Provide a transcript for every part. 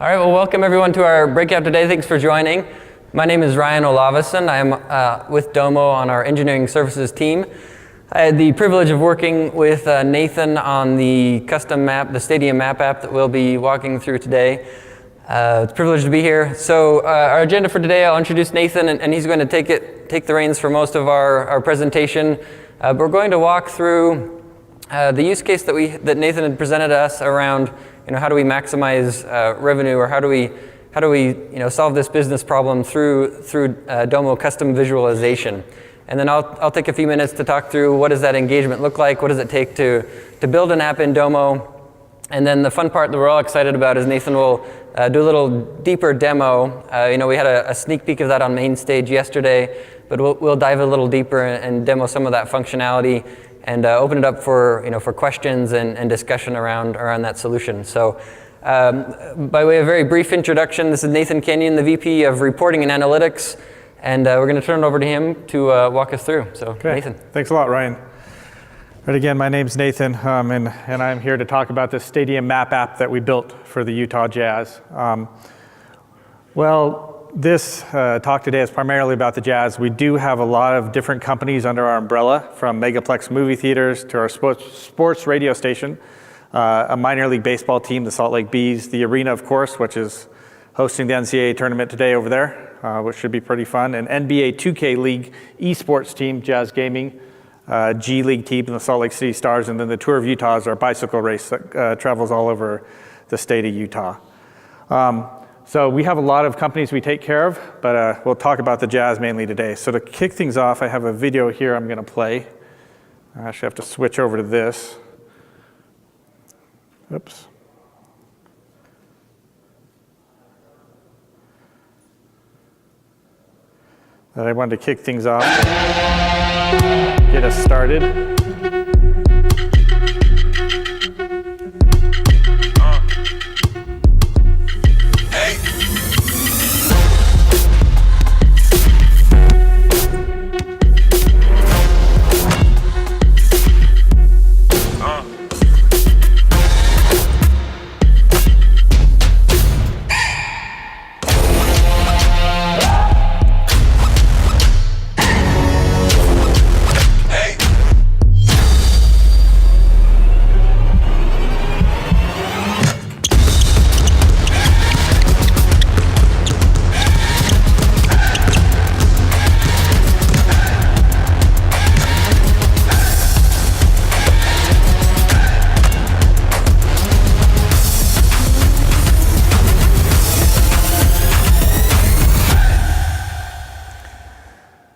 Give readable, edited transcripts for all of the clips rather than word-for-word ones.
All right, well, welcome everyone to our breakout today. Thanks for joining. My name is Ryan Olavison. I'm with Domo on our engineering services team. I had the privilege of working with Nathan on the custom map, the Stadium map app that we'll be walking through today. It's a privilege to be here. So our agenda for today, I'll introduce Nathan, and he's going to take the reins for most of our presentation. But we're going to walk through the use case that Nathan had presented to us around, how do we maximize revenue, or how do we solve this business problem through Domo custom visualization. And then I'll take a few minutes to talk through what does that engagement look like, what does it take to build an app in Domo. And then the fun part that we're all excited about is Nathan will do a little deeper demo. We had a sneak peek of that on main stage yesterday, but we'll dive a little deeper and demo some of that functionality and open it up for questions and discussion around that solution. So by way of very brief introduction, this is Nathan Kenyon, the VP of Reporting and Analytics, and we're going to turn it over to him to walk us through. So okay. Nathan. Thanks a lot, Ryan. But again, my name's Nathan, and I'm here to talk about this Stadium map app that we built for the Utah Jazz. This talk today is primarily about the Jazz. We do have a lot of different companies under our umbrella, from megaplex movie theaters to our sports radio station, a minor league baseball team, the Salt Lake Bees, the arena, of course, which is hosting the NCAA tournament today over there, which should be pretty fun, an NBA 2K League esports team, Jazz Gaming, G League team, the Salt Lake City Stars, and then the Tour of Utah is our bicycle race that travels all over the state of Utah. So we have a lot of companies we take care of, but we'll talk about the Jazz mainly today. So to kick things off, I have a video here I'm going to play. I actually have to switch over to this. Oops. That I wanted to kick things off and get us started.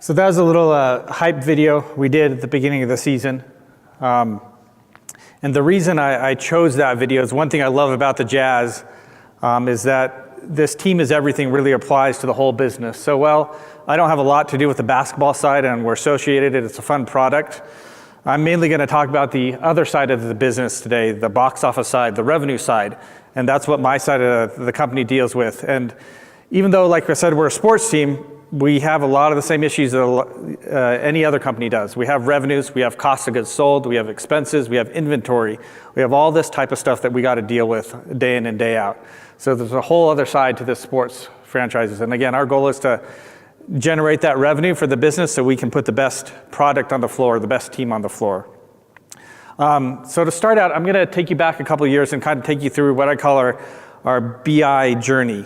So that was a little hype video we did at the beginning of the season. And the reason I chose that video is one thing I love about the Jazz is that this team is everything really applies to the whole business. So, I don't have a lot to do with the basketball side, and we're associated, it's a fun product. I'm mainly going to talk about the other side of the business today, the box office side, the revenue side, and that's what my side of the company deals with. And even though, like I said, we're a sports team, we have a lot of the same issues that any other company does. We have revenues, we have cost of goods sold, we have expenses, we have inventory. We have all this type of stuff that we got to deal with day in and day out. So there's a whole other side to this sports franchises. And again, our goal is to generate that revenue for the business so we can put the best product on the floor, the best team on the floor. So to start out, I'm going to take you back a couple of years and kind of take you through what I call our BI journey.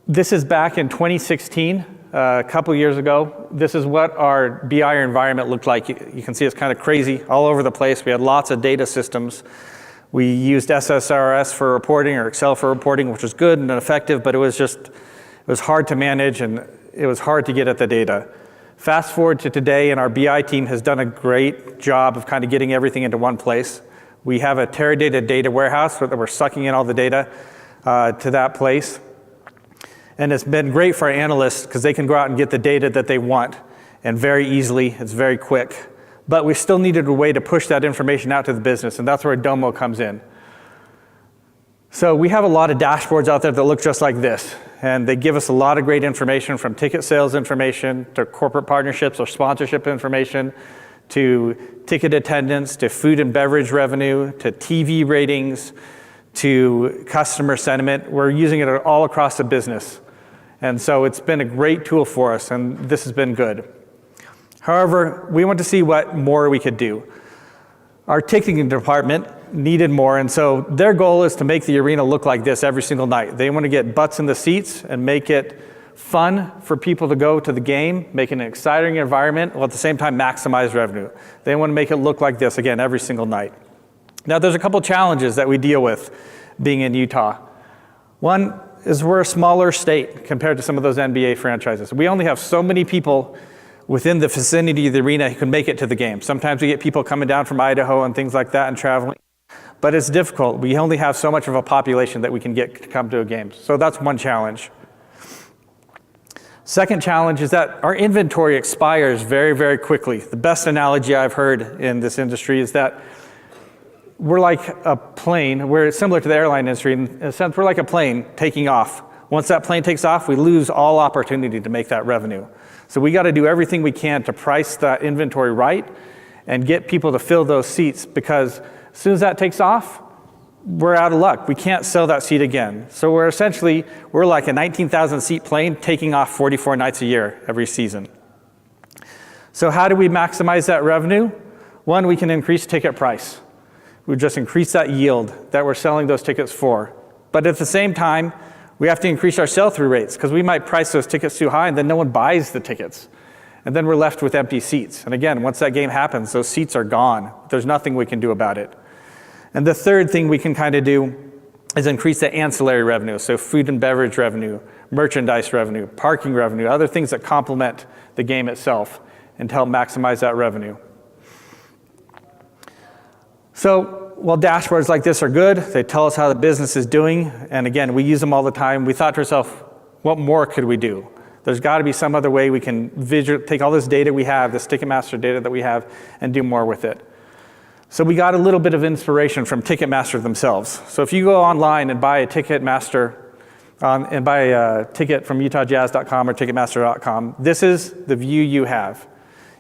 This is back in 2016, a couple years ago. This is what our BI environment looked like. You can see it's kind of crazy all over the place. We had lots of data systems. We used SSRS for reporting or Excel for reporting, which was good and effective, but it was hard to manage and it was hard to get at the data. Fast forward to today, and our BI team has done a great job of kind of getting everything into one place. We have a Teradata data warehouse that we're sucking in all the data to that place. And it's been great for our analysts because they can go out and get the data that they want, and very easily, it's very quick. But we still needed a way to push that information out to the business, and that's where Domo comes in. So we have a lot of dashboards out there that look just like this, and they give us a lot of great information, from ticket sales information to corporate partnerships or sponsorship information to ticket attendance to food and beverage revenue to TV ratings to customer sentiment. We're using it all across the business. And so it's been a great tool for us, and this has been good. However, we want to see what more we could do. Our ticketing department needed more, and so their goal is to make the arena look like this every single night. They want to get butts in the seats and make it fun for people to go to the game, make it an exciting environment, while at the same time maximize revenue. They want to make it look like this, again, every single night. Now, there's a couple challenges that we deal with being in Utah. One is we're a smaller state compared to some of those NBA franchises. We only have so many people within the vicinity of the arena who can make it to the game. Sometimes we get people coming down from Idaho and things like that and traveling, but it's difficult. We only have so much of a population that we can get to come to a game. So that's one challenge. Second challenge is that our inventory expires very, very quickly. The best analogy I've heard in this industry is that we're like a plane. We're similar to the airline industry in a sense. We're like a plane taking off. Once that plane takes off, we lose all opportunity to make that revenue. So we got to do everything we can to price that inventory right and get people to fill those seats, because as soon as that takes off, we're out of luck. We can't sell that seat again. So we're like a 19,000 seat plane taking off 44 nights a year every season. So how do we maximize that revenue? One, we can increase ticket price. We just increase that yield that we're selling those tickets for. But at the same time, we have to increase our sell-through rates, because we might price those tickets too high and then no one buys the tickets. And then we're left with empty seats. And again, once that game happens, those seats are gone. There's nothing we can do about it. And the third thing we can kind of do is increase the ancillary revenue. So food and beverage revenue, merchandise revenue, parking revenue, other things that complement the game itself and to help maximize that revenue. So while dashboards like this are good, they tell us how the business is doing. And again, we use them all the time. We thought to ourselves, what more could we do? There's got to be some other way we can take all this data we have, this Ticketmaster data that we have, and do more with it. So we got a little bit of inspiration from Ticketmaster themselves. So if you go online and buy a Ticketmaster, and buy a ticket from UtahJazz.com or Ticketmaster.com, this is the view you have.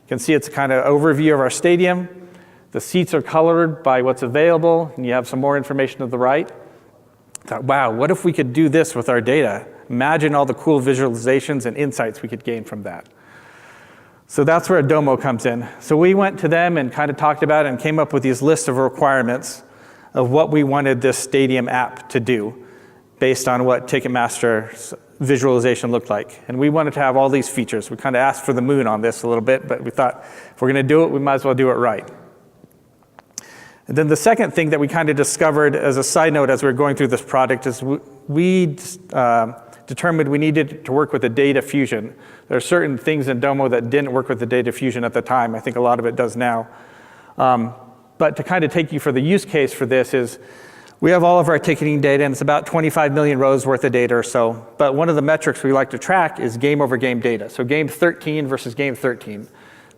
You can see it's a kind of overview of our stadium. The seats are colored by what's available, and you have some more information to the right. I thought, wow, what if we could do this with our data? Imagine all the cool visualizations and insights we could gain from that. So that's where Domo comes in. So we went to them and kind of talked about it and came up with these lists of requirements of what we wanted this stadium app to do based on what Ticketmaster's visualization looked like. And we wanted to have all these features. We kind of asked for the moon on this a little bit, but we thought if we're going to do it, we might as well do it right. And then the second thing that we kind of discovered as a side note as we were going through this product is we determined we needed to work with the data fusion. There are certain things in Domo that didn't work with the data fusion at the time. I think a lot of it does now. But to kind of take you for the use case for this is we have all of our ticketing data, and it's about 25 million rows worth of data or so. But one of the metrics we like to track is game over game data. So game 13 versus game 13.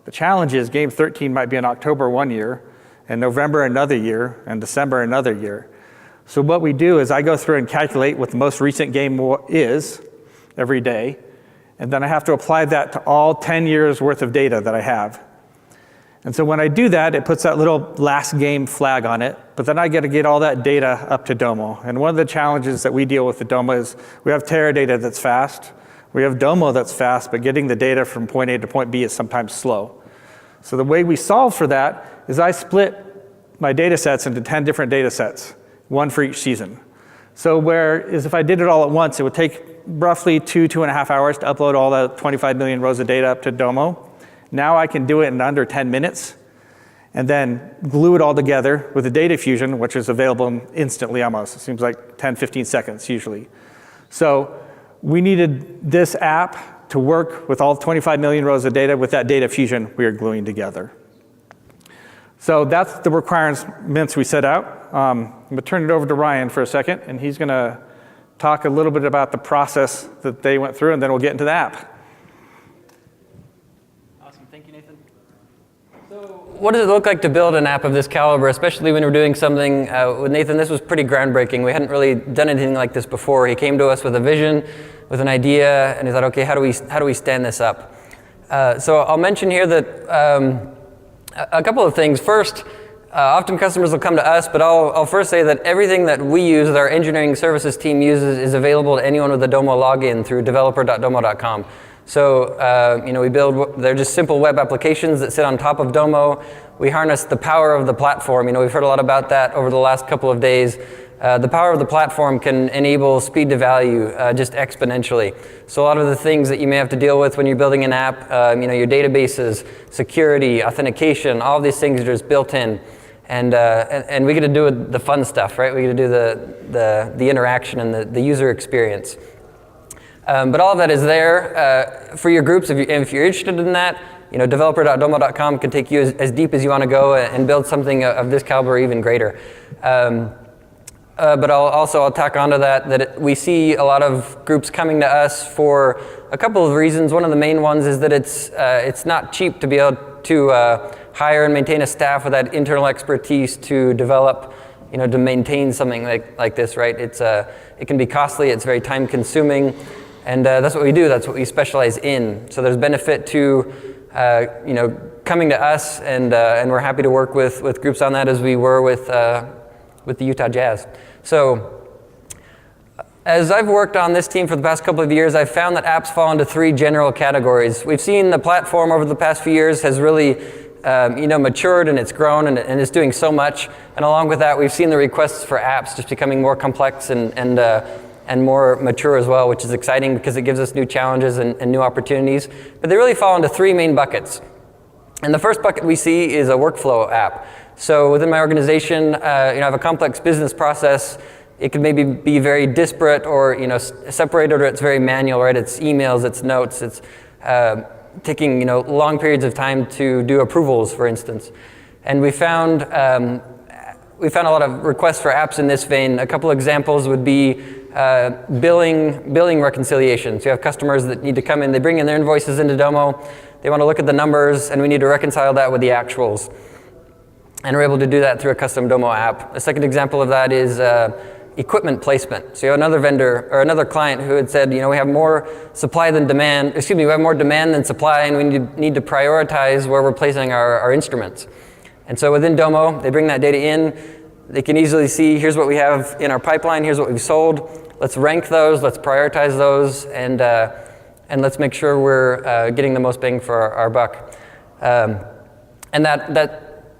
The challenge is game 13 might be in October one year, and November another year, and December another year. So what we do is I go through and calculate what the most recent game is every day, and then I have to apply that to all 10 years worth of data that I have. And so when I do that, it puts that little last game flag on it, but then I got to get all that data up to Domo. And one of the challenges that we deal with at Domo is we have Teradata that's fast, we have Domo that's fast, but getting the data from point A to point B is sometimes slow. So the way we solve for that is I split my data sets into 10 different data sets, one for each season. So whereas if I did it all at once, it would take roughly 2.5 hours to upload all the 25 million rows of data up to Domo. Now I can do it in under 10 minutes and then glue it all together with the data fusion, which is available instantly almost. It seems like 10, 15 seconds usually. So we needed this app to work with all 25 million rows of data with that data fusion we are gluing together. So that's the requirements we set out. I'm going to turn it over to Ryan for a second, and he's going to talk a little bit about the process that they went through, and then we'll get into the app. Awesome. Thank you, Nathan. So what does it look like to build an app of this caliber, especially when we're doing something with Nathan? This was pretty groundbreaking. We hadn't really done anything like this before. He came to us with a vision, with an idea, and he thought, okay, how do we stand this up? So I'll mention here that a couple of things. First, Often customers will come to us, but I'll first say that everything that we use, that our engineering services team uses, is available to anyone with a Domo login through developer.domo.com. So, they're just simple web applications that sit on top of Domo. We harness the power of the platform. We've heard a lot about that over the last couple of days. The power of the platform can enable speed to value just exponentially. So a lot of the things that you may have to deal with when you're building an app, your databases, security, authentication, all of these things are just built in. And we get to do the fun stuff, right? We get to do the interaction and the user experience. But all of that is there for your groups. If you're interested in that, developer.domo.com can take you as deep as you want to go and build something of this caliber or even greater. But I'll tack onto that we see a lot of groups coming to us for a couple of reasons. One of the main ones is that it's not cheap to be able to hire and maintain a staff with that internal expertise to develop, to maintain something like this, right? It can be costly. It's very time consuming, and that's what we do. That's what we specialize in. So there's benefit to coming to us, and we're happy to work with groups on that as we were with the Utah Jazz. So as I've worked on this team for the past couple of years, I've found that apps fall into three general categories. We've seen the platform over the past few years has really matured, and it's grown, and it's doing so much. And along with that, we've seen the requests for apps just becoming more complex and more mature as well, which is exciting because it gives us new challenges and new opportunities. But they really fall into three main buckets. And the first bucket we see is a workflow app. So within my organization, I have a complex business process. It could maybe be very disparate or separated, or it's very manual, right? It's emails, it's notes, it's taking long periods of time to do approvals, for instance. And we found a lot of requests for apps in this vein. A couple examples would be billing reconciliations. You have customers that need to come in, they bring in their invoices into Domo, they want to look at the numbers, and we need to reconcile that with the actuals. And we're able to do that through a custom Domo app. A second example of that is equipment placement. So you have another vendor or another client who had said, we have more supply than demand, we have more demand than supply, and we need to prioritize where we're placing our instruments. And so within Domo, they bring that data in. They can easily see, here's what we have in our pipeline, here's what we've sold. Let's rank those, let's prioritize those, and let's make sure we're getting the most bang for our buck. And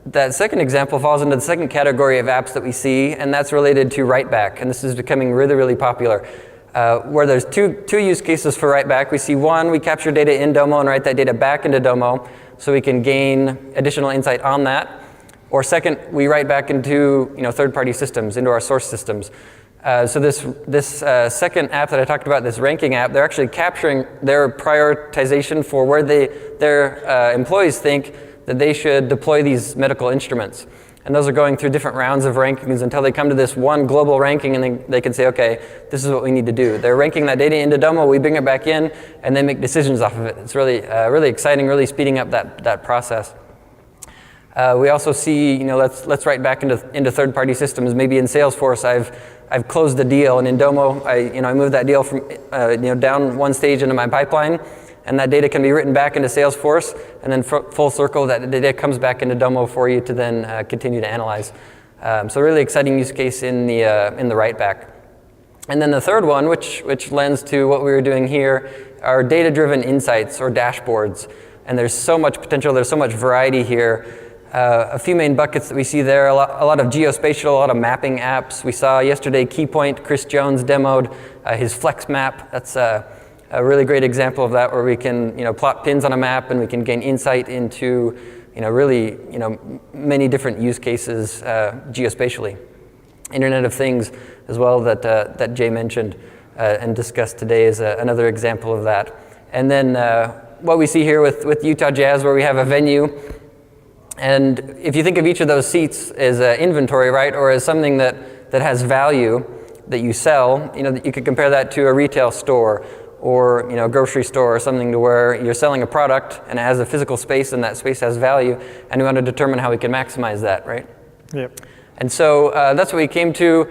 that second example falls into the second category of apps that we see, and that's related to write-back. And this is becoming really, really popular. Where there's two use cases for write-back. We see one, we capture data in Domo and write that data back into Domo so we can gain additional insight on that. Or second, we write back into third-party systems, into our source systems. So this second app that I talked about, this ranking app, they're actually capturing their prioritization for where their employees think that they should deploy these medical instruments. And those are going through different rounds of rankings until they come to this one global ranking, and then they can say, okay, this is what we need to do. They're ranking that data into Domo, we bring it back in, and they make decisions off of it. It's really really exciting, really speeding up that process. We also see, let's write back into third-party systems. Maybe in Salesforce, I've closed the deal, and in Domo, I moved that deal from down one stage into my pipeline. And that data can be written back into Salesforce, and then full circle, that data comes back into Domo for you to then continue to analyze. So really exciting use case in the write back. And then the third one, which lends to what we were doing here, are data-driven insights or dashboards. And there's so much potential, there's so much variety here. A few main buckets that we see there, a lot of geospatial, a lot of mapping apps. We saw yesterday Keypoint, Chris Jones demoed his Flex map. That's a really great example of that, where we can plot pins on a map, and we can gain insight into really many different use cases geospatially. Internet of Things as well that Jay mentioned and discussed today is another example of that. And then what we see here with Utah Jazz, where we have a venue, and if you think of each of those seats as inventory, right, or as something that has value that you sell, you could compare that to a retail store or a grocery store or something, to where you're selling a product and it has a physical space and that space has value, and we want to determine how we can maximize that, right? Yep. And so that's what we came to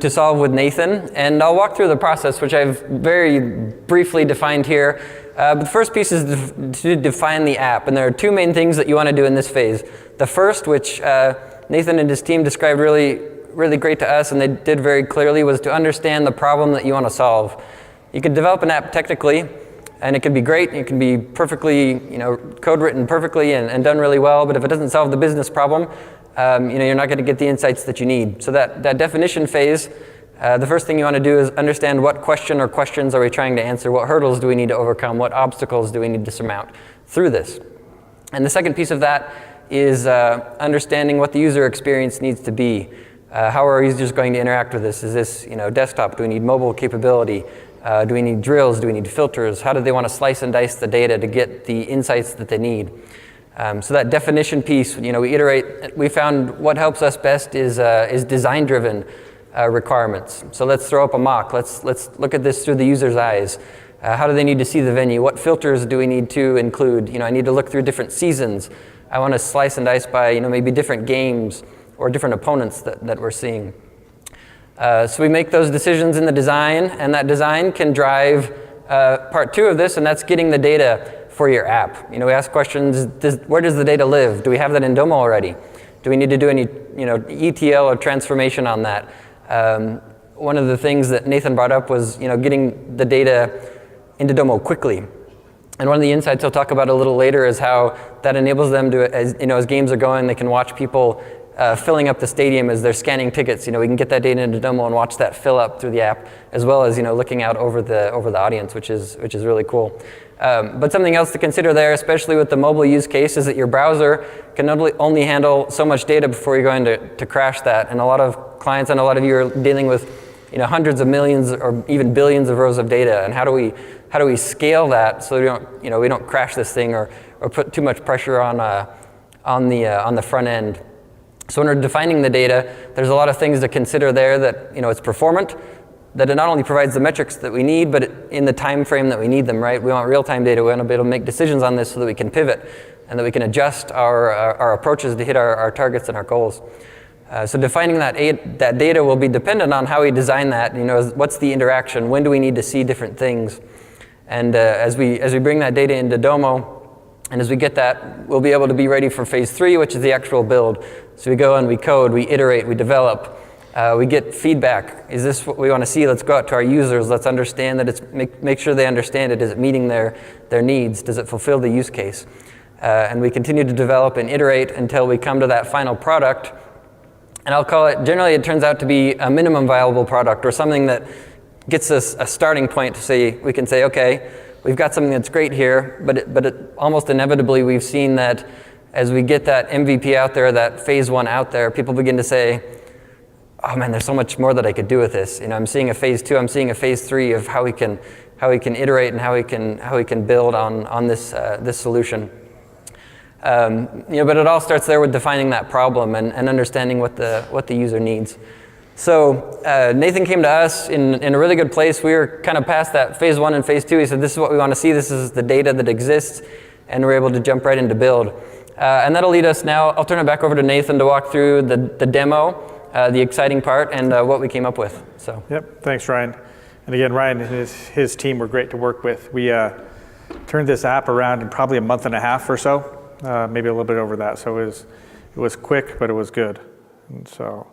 solve with Nathan. And I'll walk through the process, which I've very briefly defined here. But the first piece is to define the app, and there are two main things that you want to do in this phase. The first, which Nathan and his team described really great to us, and they did very clearly, was to understand the problem that you want to solve. You can develop an app technically, and it can be great, it can be perfectly, code written perfectly and done really well, but if it doesn't solve the business problem, you're not going to get the insights that you need. So that definition phase, the first thing you want to do is understand what question or questions are we trying to answer, what hurdles do we need to overcome, what obstacles do we need to surmount through this. And the second piece of that is understanding what the user experience needs to be. How are our users going to interact with this? Is this desktop? Do we need mobile capability? Do we need drills? Do we need filters? How do they want to slice and dice the data to get the insights that they need? So that definition piece, we iterate. We found what helps us best is design-driven requirements. So let's throw up a mock. Let's look at this through the user's eyes. How do they need to see the venue? What filters do we need to include? I need to look through different seasons. I want to slice and dice by maybe different games or different opponents that we're seeing. So we make those decisions in the design, and that design can drive part two of this, and that's getting the data for your app. We ask questions, where does the data live? Do we have that in Domo already? Do we need to do any ETL or transformation on that? One of the things that Nathan brought up was getting the data into Domo quickly. And one of the insights he'll talk about a little later is how that enables them to, as games are going, they can watch people filling up the stadium as they're scanning tickets. We can get that data into Domo and watch that fill up through the app, as well as looking out over the audience, which is really cool. But something else to consider there, especially with the mobile use case, is that your browser can only handle so much data before you're going to crash that. And a lot of clients and a lot of you are dealing with hundreds of millions or even billions of rows of data. And how do we scale that so we don't crash this thing or put too much pressure on the front end? So when we're defining the data, there's a lot of things to consider there that it's performant, that it not only provides the metrics that we need, but in the time frame that we need them, right? We want real-time data. We want to be able to make decisions on this so that we can pivot and that we can adjust our approaches to hit our targets and our goals. So defining that data will be dependent on how we design that. What's the interaction? When do we need to see different things? And as we bring that data into Domo, and as we get that, we'll be able to be ready for phase 3, which is the actual build. So we go and we code, we iterate, we develop, we get feedback. Is this what we want to see? Let's go out to our users. Let's understand that make sure they understand it. Is it meeting their needs? Does it fulfill the use case? And we continue to develop and iterate until we come to that final product. And I'll call it, generally it turns out to be a minimum viable product, or something that gets us a starting point to say, we can say, okay, we've got something that's great here, but almost inevitably we've seen that as we get that MVP out there, that phase 1 out there, people begin to say, oh man, there's so much more that I could do with this. I'm seeing a phase 2, I'm seeing a phase 3 of how we can iterate and how we can build on this solution. But it all starts there with defining that problem and understanding what the user needs. So Nathan came to us in a really good place. We were kind of past that phase 1 and phase 2. He said, this is what we want to see. This is the data that exists. And we're able to jump right into build. And that'll lead us now. I'll turn it back over to Nathan to walk through the demo, the exciting part, and what we came up with. So. Yep, thanks, Ryan. And again, Ryan and his team were great to work with. We turned this app around in probably a month and a half or so, maybe a little bit over that. So it was quick, but it was good. And so,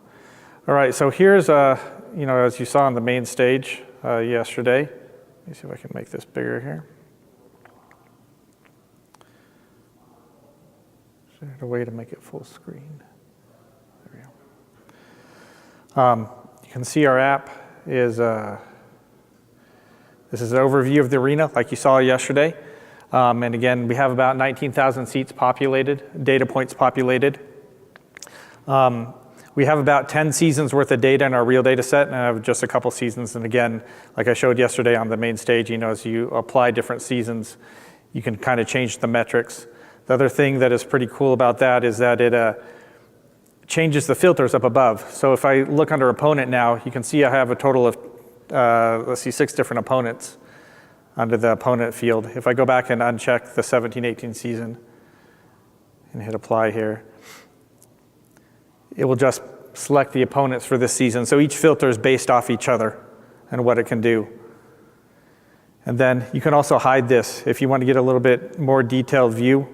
all right, so here's, as you saw on the main stage yesterday. Let me see if I can make this bigger here. Is there a way to make it full screen? There we go. You can see our app is, this is an overview of the arena like you saw yesterday. And again, we have about 19,000 seats populated, data points populated. We have about 10 seasons worth of data in our real data set, and I have just a couple seasons. And again, like I showed yesterday on the main stage, as you apply different seasons, you can kind of change the metrics. The other thing that is pretty cool about that is that it changes the filters up above. So if I look under opponent now, you can see I have a total of, 6 different opponents under the opponent field. If I go back and uncheck the 17-18 season and hit apply here, it will just select the opponents for this season. So each filter is based off each other and what it can do. And then you can also hide this. If you want to get a little bit more detailed view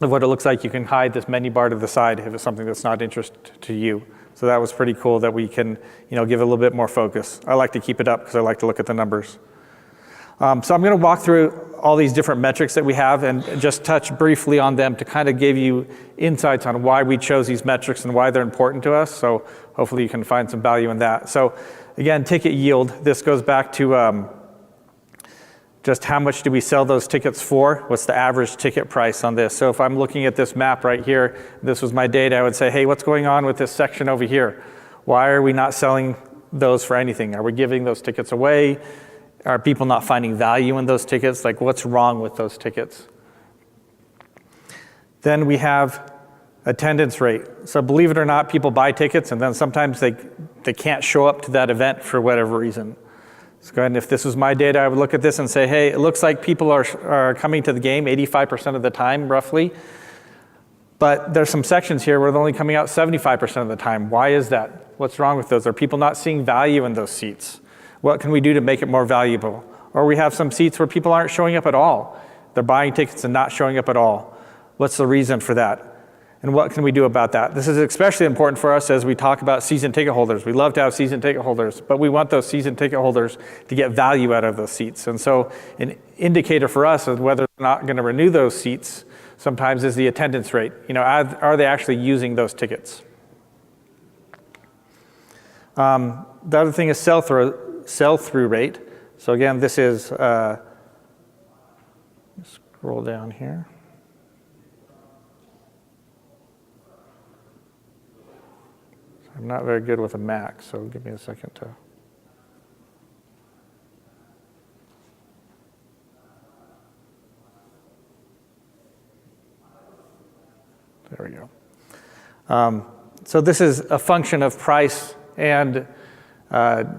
of what it looks like, you can hide this menu bar to the side if it's something that's not interest to you. So that was pretty cool that we can, give it a little bit more focus. I like to keep it up because I like to look at the numbers. So I'm going to walk through all these different metrics that we have and just touch briefly on them to kind of give you insights on why we chose these metrics and why they're important to us. So hopefully you can find some value in that. So again, ticket yield. This goes back to just how much do we sell those tickets for? What's the average ticket price on this? So if I'm looking at this map right here, this was my data, I would say, hey, what's going on with this section over here? Why are we not selling those for anything? Are we giving those tickets away? Are people not finding value in those tickets? Like, what's wrong with those tickets? Then we have attendance rate. So believe it or not, people buy tickets and then sometimes they can't show up to that event for whatever reason. So go ahead, and if this was my data, I would look at this and say, hey, it looks like people are coming to the game 85% of the time, roughly. But there's some sections here where they're only coming out 75% of the time. Why is that? What's wrong with those? Are people not seeing value in those seats? What can we do to make it more valuable? Or we have some seats where people aren't showing up at all. They're buying tickets and not showing up at all. What's the reason for that? And what can we do about that? This is especially important for us as we talk about season ticket holders. We love to have season ticket holders, but we want those season ticket holders to get value out of those seats. And so an indicator for us of whether they're not going to renew those seats sometimes is the attendance rate. Are they actually using those tickets? The other thing is sell-through rate. So again, this is, scroll down here. I'm not very good with a Mac, so give me a second to. There we go. So this is a function of price and how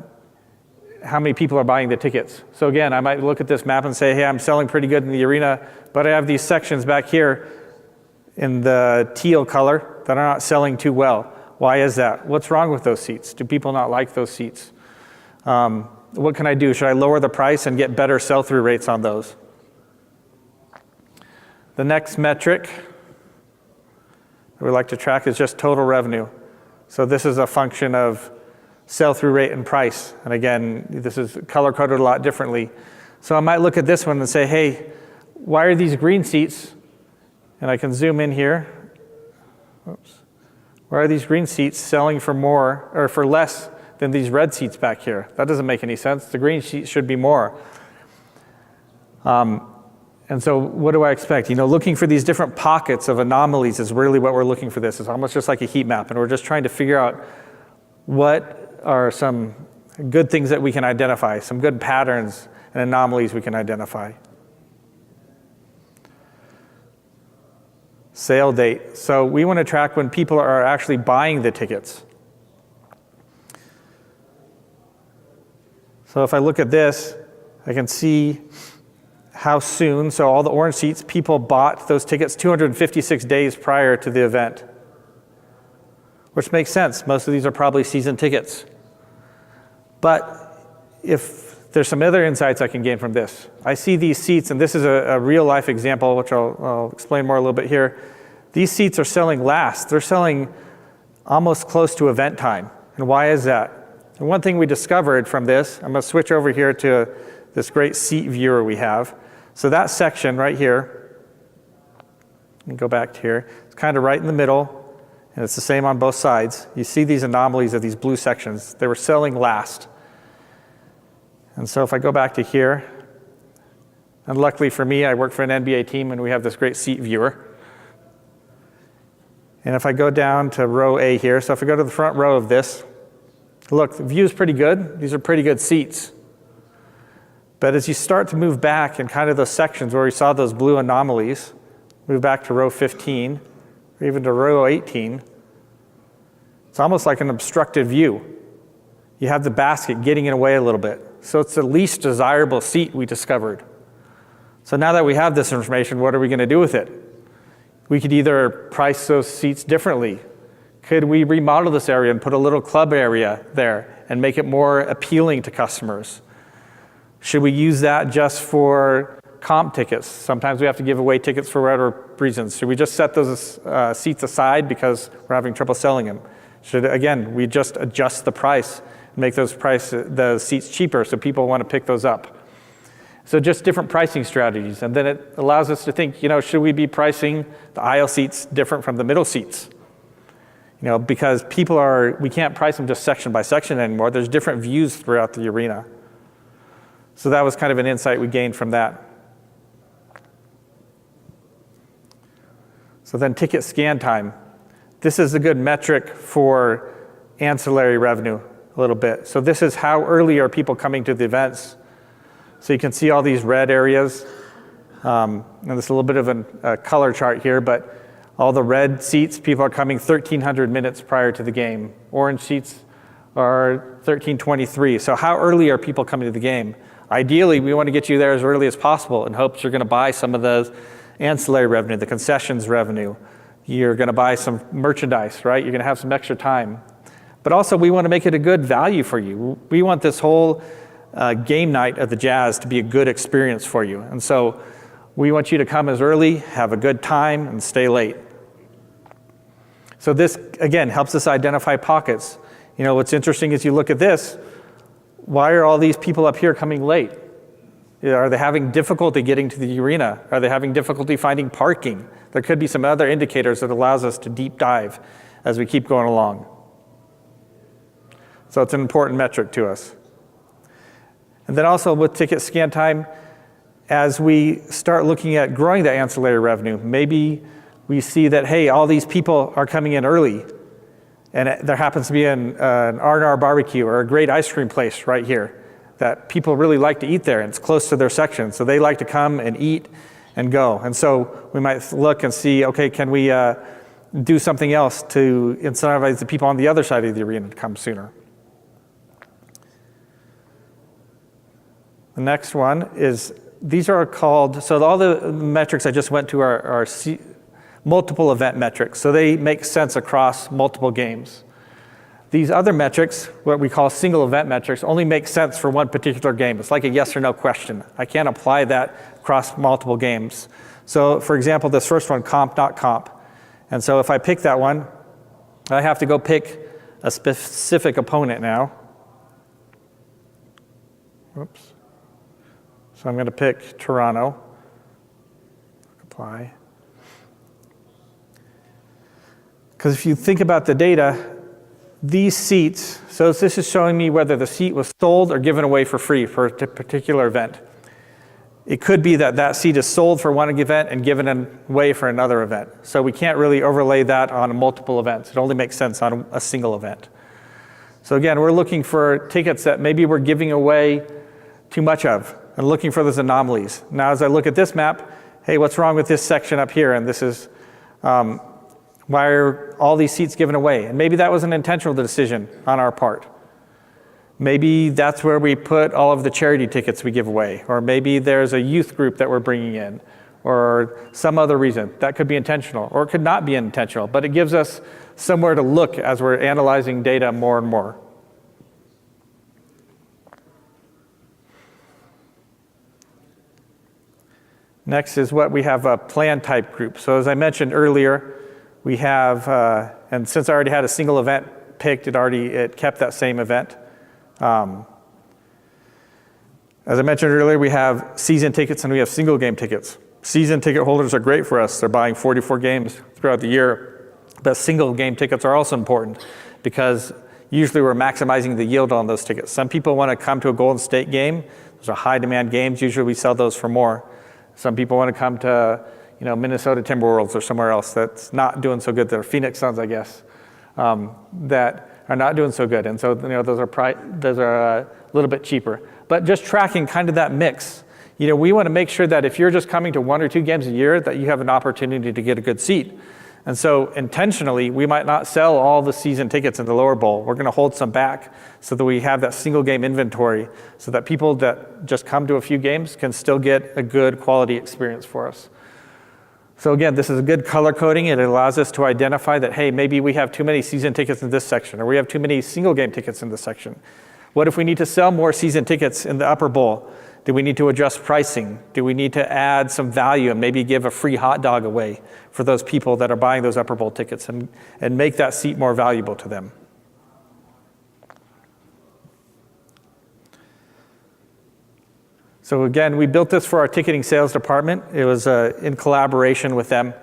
many people are buying the tickets. So again, I might look at this map and say, hey, I'm selling pretty good in the arena, but I have these sections back here in the teal color that are not selling too well. Why is that? What's wrong with those seats? Do people not like those seats? What can I do? Should I lower the price and get better sell-through rates on those? The next metric that we like to track is just total revenue. So this is a function of sell-through rate and price. And again, this is color-coded a lot differently. So I might look at this one and say, hey, why are these green seats? And I can zoom in here. Oops. Why are these green seats selling for more or for less than these red seats back here? That doesn't make any sense. The green seats should be more. And so what do I expect? Looking for these different pockets of anomalies is really what we're looking for. This is almost just like a heat map, and we're just trying to figure out what are some good things that we can identify, some good patterns and anomalies we can identify. Sale date. So we want to track when people are actually buying the tickets. So if I look at this, I can see how soon, so all the orange seats, people bought those tickets 256 days prior to the event, which makes sense. Most of these are probably season tickets. But if there's some other insights I can gain from this. I see these seats, and this is a real life example, which I'll explain more a little bit here. These seats are selling last. They're selling almost close to event time. And why is that? And one thing we discovered from this, I'm going to switch over here to this great seat viewer we have. So that section right here, let me go back to here, it's kind of right in the middle, and it's the same on both sides. You see these anomalies of these blue sections. They were selling last. And so if I go back to here, and luckily for me, I work for an NBA team, and we have this great seat viewer. And if I go down to row A here, so if I go to the front row of this, look, the view's pretty good. These are pretty good seats. But as you start to move back in kind of those sections where we saw those blue anomalies, move back to row 15, or even to row 18, it's almost like an obstructed view. You have the basket getting in the way a little bit. So it's the least desirable seat we discovered. So now that we have this information, what are we going to do with it? We could either price those seats differently. Could we remodel this area and put a little club area there and make it more appealing to customers? Should we use that just for comp tickets? Sometimes we have to give away tickets for whatever reasons. Should we just set those seats aside because we're having trouble selling them? Should, again, we just adjust the price and make the seats cheaper so people want to pick those up? So just different pricing strategies. And then it allows us to think, should we be pricing the aisle seats different from the middle seats? Because we can't price them just section by section anymore. There's different views throughout the arena. So that was kind of an insight we gained from that. So then ticket scan time. This is a good metric for ancillary revenue a little bit. So this is how early are people coming to the events. So you can see all these red areas. And there's a little bit of a color chart here, but all the red seats, people are coming 1,300 minutes prior to the game. Orange seats are 1,323. So how early are people coming to the game? Ideally, we want to get you there as early as possible in hopes you're going to buy some of the ancillary revenue, the concessions revenue. You're going to buy some merchandise, right? You're going to have some extra time. But also, we want to make it a good value for you. We want this whole game night at the Jazz to be a good experience for you. And so we want you to come as early, have a good time, and stay late. So this, again, helps us identify pockets. What's interesting is you look at this, why are all these people up here coming late? Are they having difficulty getting to the arena? Are they having difficulty finding parking? There could be some other indicators that allows us to deep dive as we keep going along. So it's an important metric to us. And then also with ticket scan time, as we start looking at growing the ancillary revenue, maybe we see that, hey, all these people are coming in early, and there happens to be an R&R barbecue or a great ice cream place right here that people really like to eat there, and it's close to their section, so they like to come and eat and go. And so we might look and see, okay, can we do something else to incentivize the people on the other side of the arena to come sooner? The next one is, these are called, so all the metrics I just went to are multiple event metrics. So they make sense across multiple games. These other metrics, what we call single event metrics, only make sense for one particular game. It's like a yes or no question. I can't apply that across multiple games. So for example, this first one, comp, not comp. And so if I pick that one, I have to go pick a specific opponent now. Whoops. So I'm going to pick Toronto. Apply. Because if you think about the data, these seats, so this is showing me whether the seat was sold or given away for free for a particular event. It could be that that seat is sold for one event and given away for another event. So we can't really overlay that on multiple events. It only makes sense on a single event. So again, we're looking for tickets that maybe we're giving away too much of and looking for those anomalies. Now, as I look at this map, hey, what's wrong with this section up here? And this is, why are all these seats given away? And maybe that was an intentional decision on our part. Maybe that's where we put all of the charity tickets we give away. Or maybe there's a youth group that we're bringing in. Or some other reason. That could be intentional. Or it could not be intentional. But it gives us somewhere to look as we're analyzing data more and more. Next is what we have a plan type group. So as I mentioned earlier, we have, and since I already had a single event picked, it kept that same event. As I mentioned earlier, we have season tickets and we have single game tickets. Season ticket holders are great for us. They're buying 44 games throughout the year. But single game tickets are also important because usually we're maximizing the yield on those tickets. Some people want to come to a Golden State game. Those are high demand games. Usually we sell those for more. Some people want to come to, Minnesota Timberwolves or somewhere else that's not doing so good. They're Phoenix Suns, I guess, that are not doing so good. And so, those are a little bit cheaper. But just tracking kind of that mix. We want to make sure that if you're just coming to 1 or 2 games a year, that you have an opportunity to get a good seat. And so intentionally, we might not sell all the season tickets in the lower bowl. We're going to hold some back so that we have that single game inventory so that people that just come to a few games can still get a good quality experience for us. So again, this is a good color coding. It allows us to identify that, hey, maybe we have too many season tickets in this section, or we have too many single game tickets in this section. What if we need to sell more season tickets in the upper bowl? Do we need to adjust pricing? Do we need to add some value and maybe give a free hot dog away for those people that are buying those upper bowl tickets and make that seat more valuable to them? So again, we built this for our ticketing sales department. It was in collaboration with them.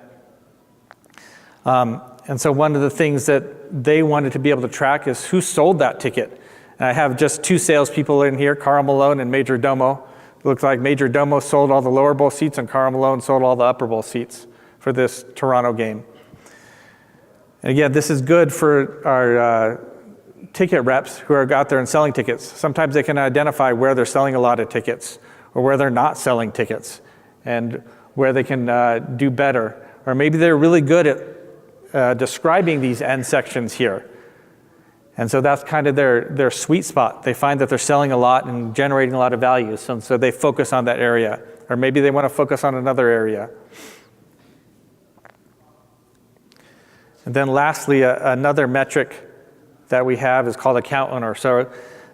And so one of the things that they wanted to be able to track is who sold that ticket. And I have just two salespeople in here, Carl Malone and Major Domo. It looks like Major Domo sold all the lower bowl seats and Carl Malone sold all the upper bowl seats for this Toronto game. And again, this is good for our ticket reps who are out there and selling tickets. Sometimes they can identify where they're selling a lot of tickets or where they're not selling tickets and where they can do better. Or maybe they're really good at describing these end sections here. And so that's kind of their sweet spot. They find that they're selling a lot and generating a lot of value, so they focus on that area. Or maybe they want to focus on another area. And then lastly, another metric that we have is called account owner. So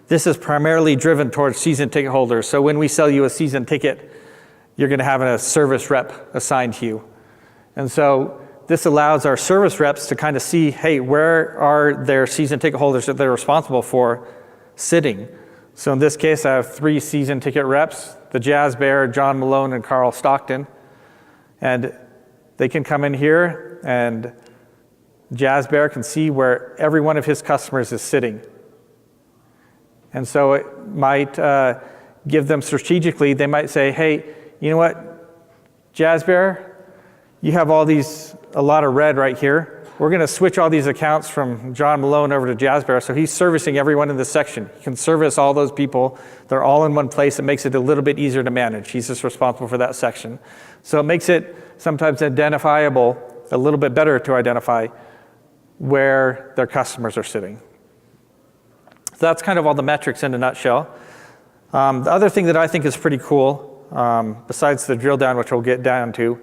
this is primarily driven towards season ticket holders. So when we sell you a season ticket, you're going to have a service rep assigned to you. And so this allows our service reps to kind of see, hey, where are their season ticket holders that they're responsible for sitting? So in this case, I have 3 season ticket reps, the Jazz Bear, John Malone, and Carl Stockton. And they can come in here and Jazz Bear can see where every one of his customers is sitting. And so it might give them strategically, they might say, hey, you know what, Jazz Bear, you have a lot of red right here. We're going to switch all these accounts from John Malone over to Jazz Bear, so he's servicing everyone in this section. He can service all those people. They're all in one place. It makes it a little bit easier to manage. He's just responsible for that section. So it makes it sometimes identifiable, a little bit better to identify where their customers are sitting. So that's kind of all the metrics in a nutshell. The other thing that I think is pretty cool, besides the drill down, which we'll get down to,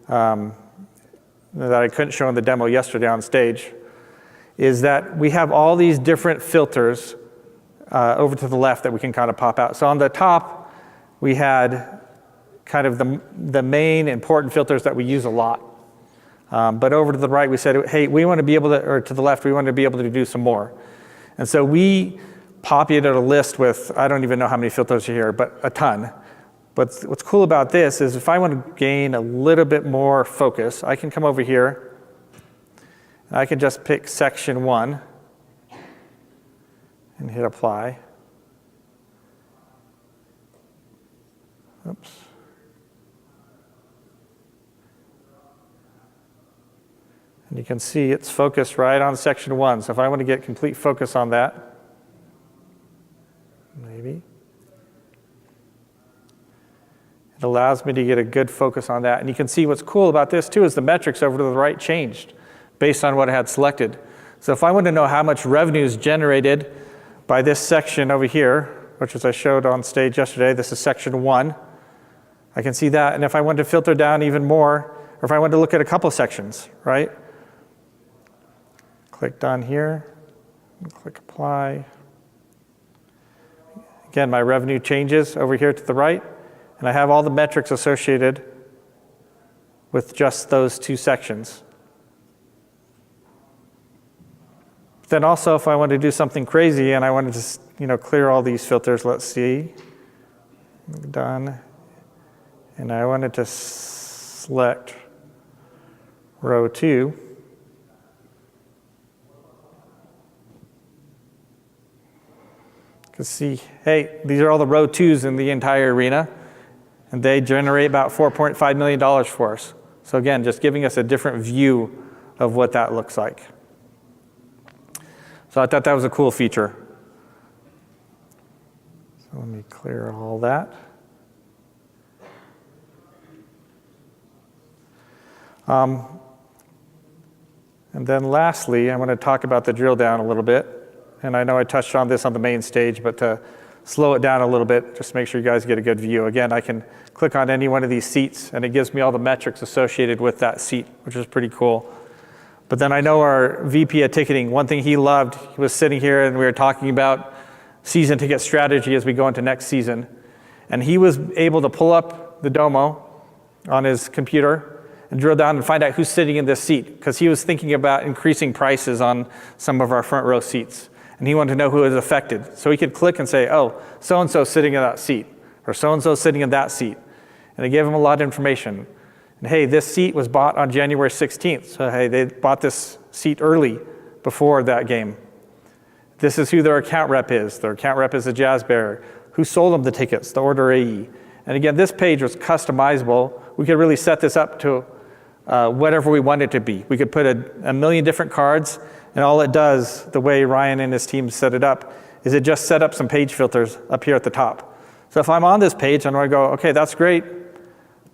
that I couldn't show in the demo yesterday on stage, is that we have all these different filters over to the left that we can kind of pop out. So on the top, we had kind of the main important filters that we use a lot. But over to the right, we said, hey, we want to be able to, or to the left, we want to be able to do some more. And so we populated a list with, I don't even know how many filters are here, but a ton. But what's cool about this is if I want to gain a little bit more focus, I can come over here and I can just pick section 1 and hit apply. Oops. And you can see it's focused right on section 1. So if I want to get complete focus on that, maybe. It allows me to get a good focus on that. And you can see what's cool about this too is the metrics over to the right changed based on what I had selected. So if I want to know how much revenue is generated by this section over here, which as I showed on stage yesterday, this is section 1, I can see that. And if I want to filter down even more, or if I want to look at a couple sections, right? Click down here, and click apply. Again, my revenue changes over here to the right. And I have all the metrics associated with just those 2 sections. But then also, if I want to do something crazy and I wanted to, clear all these filters, let's see. Done. And I wanted to select row 2. You can see, hey, these are all the row 2s in the entire arena. And they generate about $4.5 million for us. So again, just giving us a different view of what that looks like. So I thought that was a cool feature. So let me clear all that. And then lastly, I want to talk about the drill down a little bit. And I know I touched on this on the main stage, but to slow it down a little bit, just to make sure you guys get a good view. Again, I can click on any one of these seats, and it gives me all the metrics associated with that seat, which is pretty cool. But then I know our VP of ticketing, one thing he loved, he was sitting here and we were talking about season ticket strategy as we go into next season. And he was able to pull up the Domo on his computer and drill down and find out who's sitting in this seat, because he was thinking about increasing prices on some of our front row seats. And he wanted to know who was affected. So he could click and say, oh, so-and-so sitting in that seat, or so-and-so sitting in that seat. And it gave him a lot of information. And hey, this seat was bought on January 16th. So hey, they bought this seat early before that game. This is who their account rep is. Their account rep is a Jazz bearer. Who sold them the tickets, the order AE. And again, this page was customizable. We could really set this up to whatever we want it to be. We could put a million different cards, and all it does, the way Ryan and his team set it up, is it just set up some page filters up here at the top. So if I'm on this page, and I go, okay, that's great,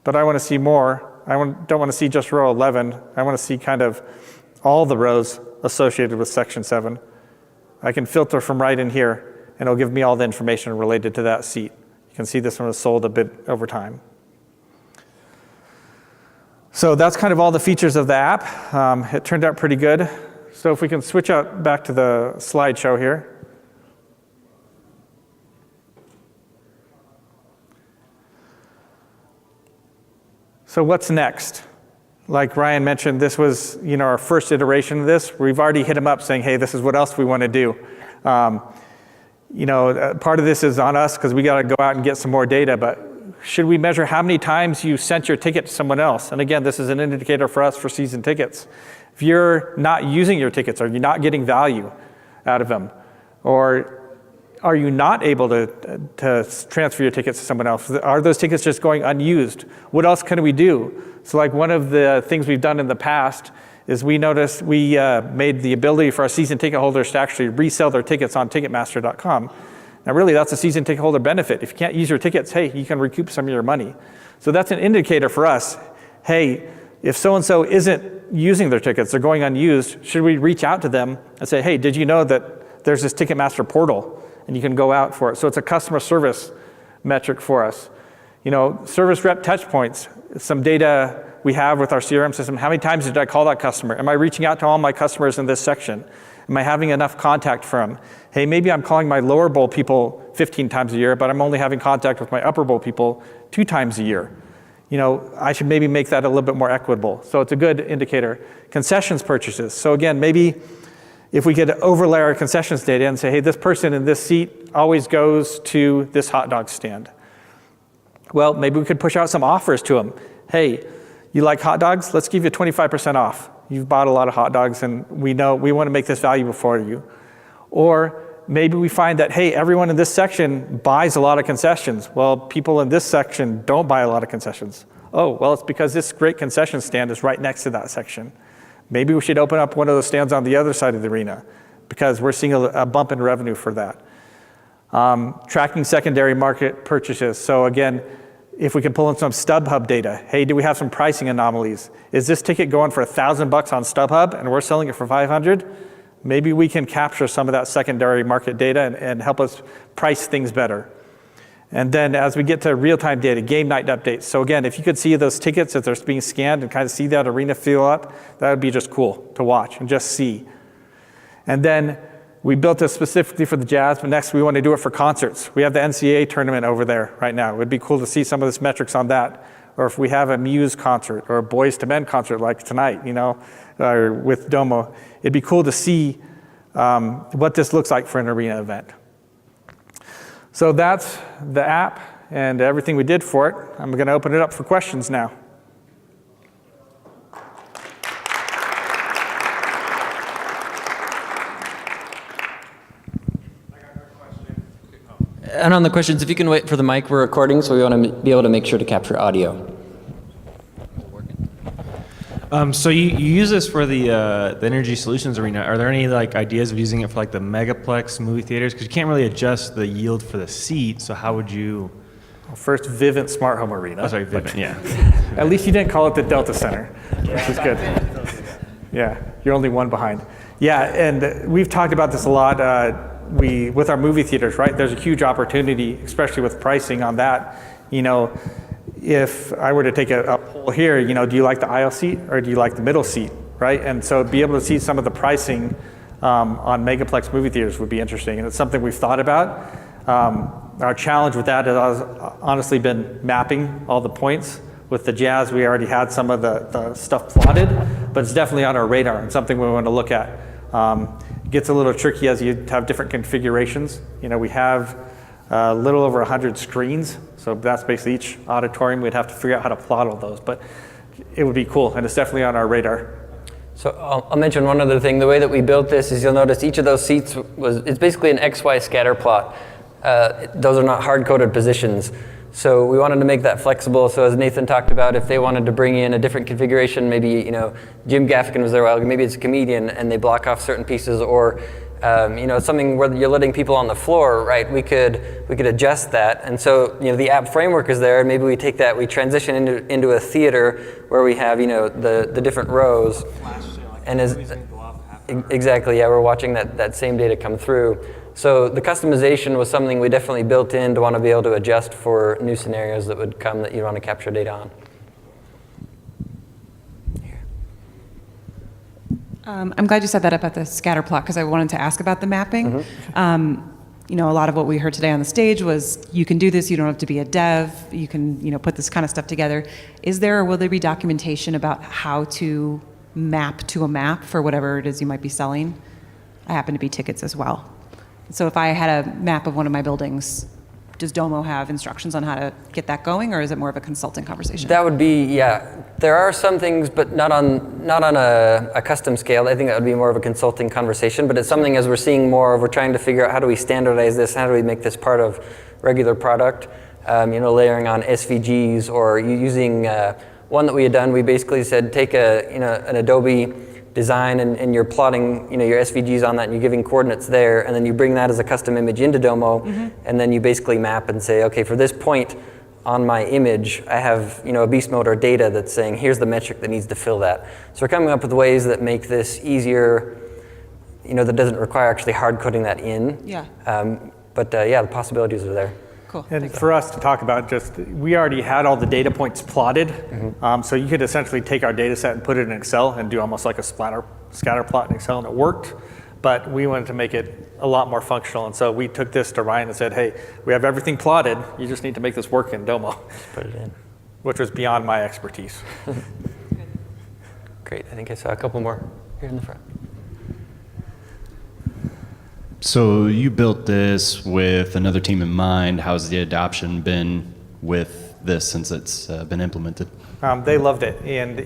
but I want to see more. Don't want to see just row 11. I want to see kind of all the rows associated with section 7. I can filter from right in here, and it'll give me all the information related to that seat. You can see this one was sold a bit over time. So that's kind of all the features of the app. It turned out pretty good. So if we can switch out back to the slideshow here. So what's next? Like Ryan mentioned, this was our first iteration of this. We've already hit him up saying, hey, this is what else we want to do. Part of this is on us because we got to go out and get some more data, but should we measure how many times you sent your ticket to someone else? And again, this is an indicator for us for season tickets. If you're not using your tickets, or you're not getting value out of them, or are you not able to transfer your tickets to someone else? Are those tickets just going unused? What else can we do? So like one of the things we've done in the past is we noticed we made the ability for our season ticket holders to actually resell their tickets on Ticketmaster.com. Now really that's a season ticket holder benefit. If you can't use your tickets, hey, you can recoup some of your money. So that's an indicator for us. Hey, if so-and-so isn't using their tickets, they're going unused, should we reach out to them and say, hey, did you know that there's this Ticketmaster portal and you can go out for it? So it's a customer service metric for us. Service rep touch points, some data we have with our CRM system. How many times did I call that customer? Am I reaching out to all my customers in this section? Am I having enough contact for them? Hey, maybe I'm calling my lower bowl people 15 times a year, but I'm only having contact with my upper bowl people 2 times a year. I should maybe make that a little bit more equitable. So it's a good indicator. Concessions purchases. So again, maybe if we could overlay our concessions data and say, hey, this person in this seat always goes to this hot dog stand. Well, maybe we could push out some offers to them. Hey, you like hot dogs? Let's give you 25% off. You've bought a lot of hot dogs and we want to make this valuable for you. Or maybe we find that, hey, everyone in this section buys a lot of concessions. Well, people in this section don't buy a lot of concessions. Oh, well, it's because this great concession stand is right next to that section. Maybe we should open up one of those stands on the other side of the arena because we're seeing a bump in revenue for that. Tracking secondary market purchases. So again, if we can pull in some StubHub data, hey, do we have some pricing anomalies? Is this ticket going for $1,000 on StubHub and we're selling it for $500? Maybe we can capture some of that secondary market data and help us price things better. And then as we get to real-time data, game night updates. So again, if you could see those tickets as they're being scanned and kind of see that arena fill up, that would be just cool to watch and just see. And then we built this specifically for the Jazz, but next we want to do it for concerts. We have the NCAA tournament over there right now. It would be cool to see some of this metrics on that. Or if we have a Muse concert or a Boys to Men concert like tonight, or with Domo, it'd be cool to see what this looks like for an arena event. So that's the app and everything we did for it. I'm going to open it up for questions now. And on the questions, if you can wait for the mic, we're recording, so we want to be able to make sure to capture audio. So you use this for the energy solutions arena. Are there any ideas of using it for the megaplex movie theaters? Because you can't really adjust the yield for the seat. So how would you? Well, first, Vivint Smart Home Arena. Oh, sorry, Vivint. Yeah. At least you didn't call it the Delta Center, which is good. Yeah, you're only one behind. Yeah, and we've talked about this a lot. With our movie theaters, right? There's a huge opportunity, especially with pricing on that. If I were to take a poll here, do you like the aisle seat or do you like the middle seat, right? And so be able to see some of the pricing on megaplex movie theaters would be interesting, and it's something we've thought about. Our challenge with that has honestly been mapping all the points. With the Jazz, we already had some of the stuff plotted, but it's definitely on our radar and something we want to look at. It gets a little tricky as you have different configurations. We have a little over 100 screens, so that's basically each auditorium. We'd have to figure out how to plot all those, but it would be cool, and it's definitely on our radar. So I'll mention one other thing. The way that we built this is you'll notice each of those seats it's basically an XY scatter plot. Those are not hard-coded positions. So we wanted to make that flexible. So as Nathan talked about, if they wanted to bring in a different configuration, maybe Jim Gaffigan was there a while ago, maybe it's a comedian and they block off certain pieces, or something where you're letting people on the floor, right? We could adjust that. And so the app framework is there. Maybe we take that, we transition into a theater where we have the different rows. And exactly, yeah, we're watching that same data come through. So the customization was something we definitely built in to want to be able to adjust for new scenarios that would come that you want to capture data on. I'm glad you set that up at the scatter plot because I wanted to ask about the mapping. A lot of what we heard today on the stage was you can do this, you don't have to be a dev, you can put this kind of stuff together. Is there or will there be documentation about how to map to a map for whatever it is you might be selling? I happen to be tickets as well. So if I had a map of one of my buildings, does Domo have instructions on how to get that going, or is it more of a consulting conversation? That would be, yeah. There are some things, but not on a custom scale. I think that would be more of a consulting conversation, but it's something as we're seeing more of, we're trying to figure out how do we standardize this, how do we make this part of regular product, layering on SVGs or using one that we had done. We basically said take an Adobe design and you're plotting your SVGs on that and you're giving coordinates there, and then you bring that as a custom image into Domo, and then you basically map and say, okay, for this point on my image, I have a beast mode or data that's saying here's the metric that needs to fill that. So we're coming up with ways that make this easier, that doesn't require actually hard coding that in. Yeah. The possibilities are there. Cool. And for us to talk about, we already had all the data points plotted. So you could essentially take our data set and put it in Excel and do almost like a scatter plot in Excel, and it worked. But we wanted to make it a lot more functional. And so we took this to Ryan and said, hey, we have everything plotted. You just need to make this work in Domo. Just put it in. Which was beyond my expertise. Great. I think I saw a couple more here in the front. So you built this with another team in mind. How's the adoption been with this since it's been implemented? They loved it. And,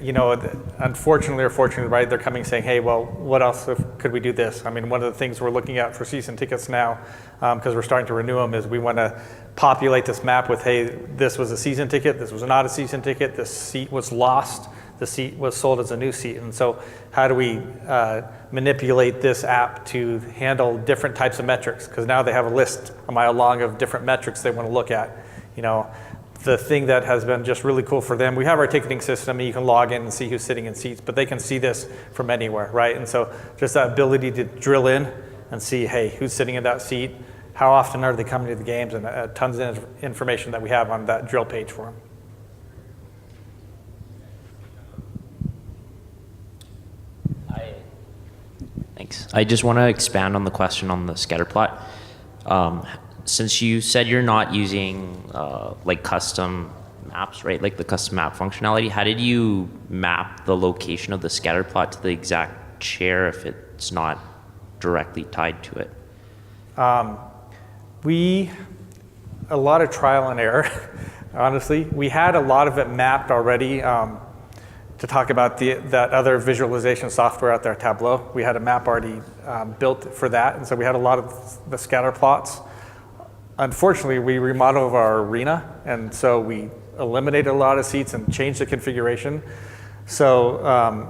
unfortunately or fortunately, right, they're coming saying, hey, well, what else could we do this? I mean, one of the things we're looking at for season tickets now, because we're starting to renew them, is we want to populate this map with, hey, this was a season ticket, this was not a season ticket, this seat was lost, the seat was sold as a new seat. And so how do we manipulate this app to handle different types of metrics? Because now they have a list a mile long of different metrics they want to look at. The thing that has been just really cool for them, we have our ticketing system and you can log in and see who's sitting in seats, but they can see this from anywhere, right? And so just that ability to drill in and see, hey, who's sitting in that seat, how often are they coming to the games, and tons of information that we have on that drill page for them. Thanks. I just want to expand on the question on the scatter plot. Since you said you're not using custom maps, right? Like the custom map functionality, how did you map the location of the scatter plot to the exact chair if it's not directly tied to it? A lot of trial and error, honestly. We had a lot of it mapped already. To talk about that other visualization software out there, Tableau, we had a map already built for that, and so we had a lot of the scatter plots. Unfortunately, we remodeled our arena, and so we eliminated a lot of seats and changed the configuration. So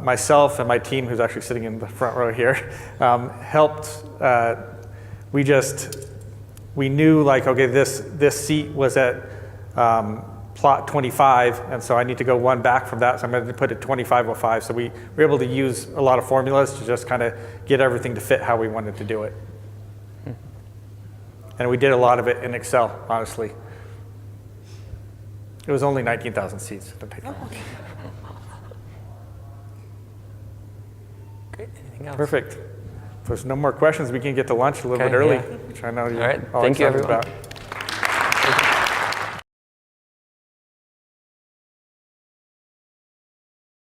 myself and my team, who's actually sitting in the front row here, helped. We knew okay, this seat was at plot 25, and so I need to go one back from that, so I'm going to put it 2505. So we were able to use a lot of formulas to just kind of get everything to fit how we wanted to do it. And we did a lot of it in Excel, honestly. It was only 19,000 seats. Don't take that long. Great. Anything else? Perfect. If there's no more questions, we can get to lunch a little bit early, which I know you're all right. all Thank you, excited everyone. about.